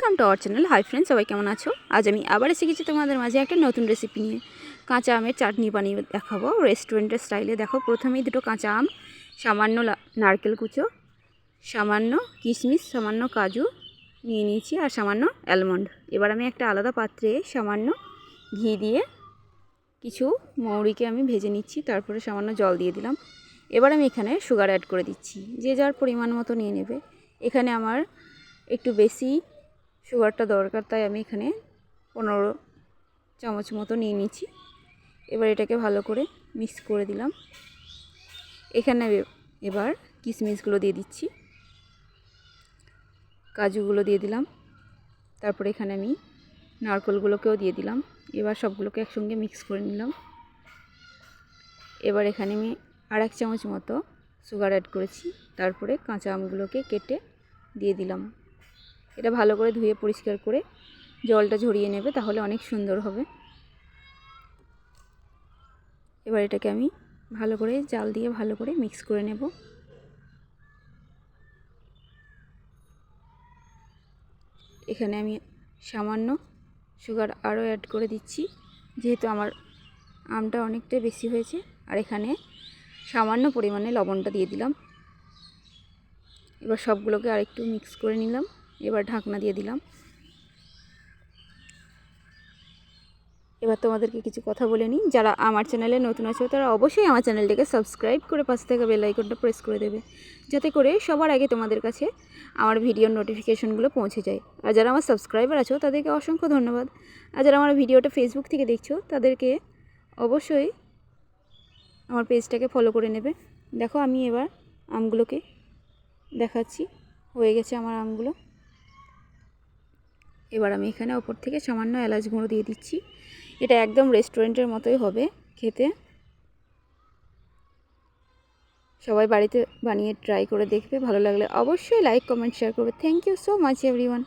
Welcome to our channel. Hi friends, সবাই কেমন আছো? আজ আমি আবার এসে গেছি তোমাদের মাঝে একটা নতুন রেসিপি নিয়ে। কাঁচা আমের চাটনি বানিয়ে দেখাবো রেস্টুরেন্টের স্টাইলে। দেখো, প্রথমেই দুটো কাঁচা আম, সামান্য নারকেল কুচো, সামান্য কিশমিশ, সামান্য কাজু নিয়ে নিয়েছি আর সামান্য অ্যালমন্ড। এবার আমি একটা আলাদা পাত্রে সামান্য ঘি দিয়ে কিছু মৌরিকে আমি ভেজে নিচ্ছি, তারপরে সামান্য জল দিয়ে দিলাম। এবার আমি এখানে সুগার অ্যাড করে দিচ্ছি, যে যার পরিমাণ মতো নিয়ে নেবে। এখানে আমার একটু বেশি সুগারটা দরকার, তাই আমি এখানে 15 চামচ মতো নিয়ে নিচ্ছি। এবার এটাকে ভালো করে মিক্স করে দিলাম। এখানে এবার কিশমিশগুলো দিয়ে দিচ্ছি, কাজুগুলো দিয়ে দিলাম, তারপরে এখানে আমি নারকেলগুলোকেও দিয়ে দিলাম। এবার সবগুলোকে একসঙ্গে মিক্স করে নিলাম। এবার এখানে আমি আর 1 চামচ মতো সুগার অ্যাড করেছি, তারপরে কাঁচা আমগুলোকে কেটে দিয়ে দিলাম। এটা ভালো করে ধুয়ে পরিষ্কার করে জলটা ঝরিয়ে নেবে, তাহলে অনেক সুন্দর হবে। এবার এটাকে আমি ভালো করে জাল দিয়ে ভালো করে মিক্স করে নেব। এখানে আমি সামান্য সুগার আরও অ্যাড করে দিচ্ছি, যেহেতু আমার আমটা অনেকটাই বেশি হয়েছে। আর এখানে সামান্য পরিমাণে লবণটা দিয়ে দিলাম। এবার সবগুলোকে আরেকটু মিক্স করে নিলাম। এবার ঢাকনা দিয়ে দিলাম। এবার তোমাদেরকে কিছু কথা বলে নিই। যারা আমার চ্যানেলে নতুন আছে তারা অবশ্যই আমার চ্যানেলটাকে সাবস্ক্রাইব করে পাশে থাকা বেল আইকনটা প্রেস করে দেবে, যাতে করে সবার আগে তোমাদের কাছে আমার ভিডিওর নোটিফিকেশনগুলো পৌঁছে যায়। আর যারা আমার সাবস্ক্রাইবার আছো তাদেরকে অসংখ্য ধন্যবাদ। আর যারা আমার ভিডিওটা ফেসবুক থেকে দেখছো তাদেরকে অবশ্যই আমার পেজটাকে ফলো করে নেবে। দেখো, আমি এবার আমগুলোকে দেখাচ্ছি, হয়ে গেছে আমার আমগুলো। এবার আমি এখানে ওপর থেকে সামান্য এলাচ গুঁড়ো দিয়ে দিচ্ছি। এটা একদম রেস্টুরেন্টের মতোই হবে খেতে। সবাই বাড়িতে বানিয়ে ট্রাই করে দেখবে, ভালো লাগলে অবশ্যই লাইক, কমেন্ট, শেয়ার করবে। Thank you so much everyone.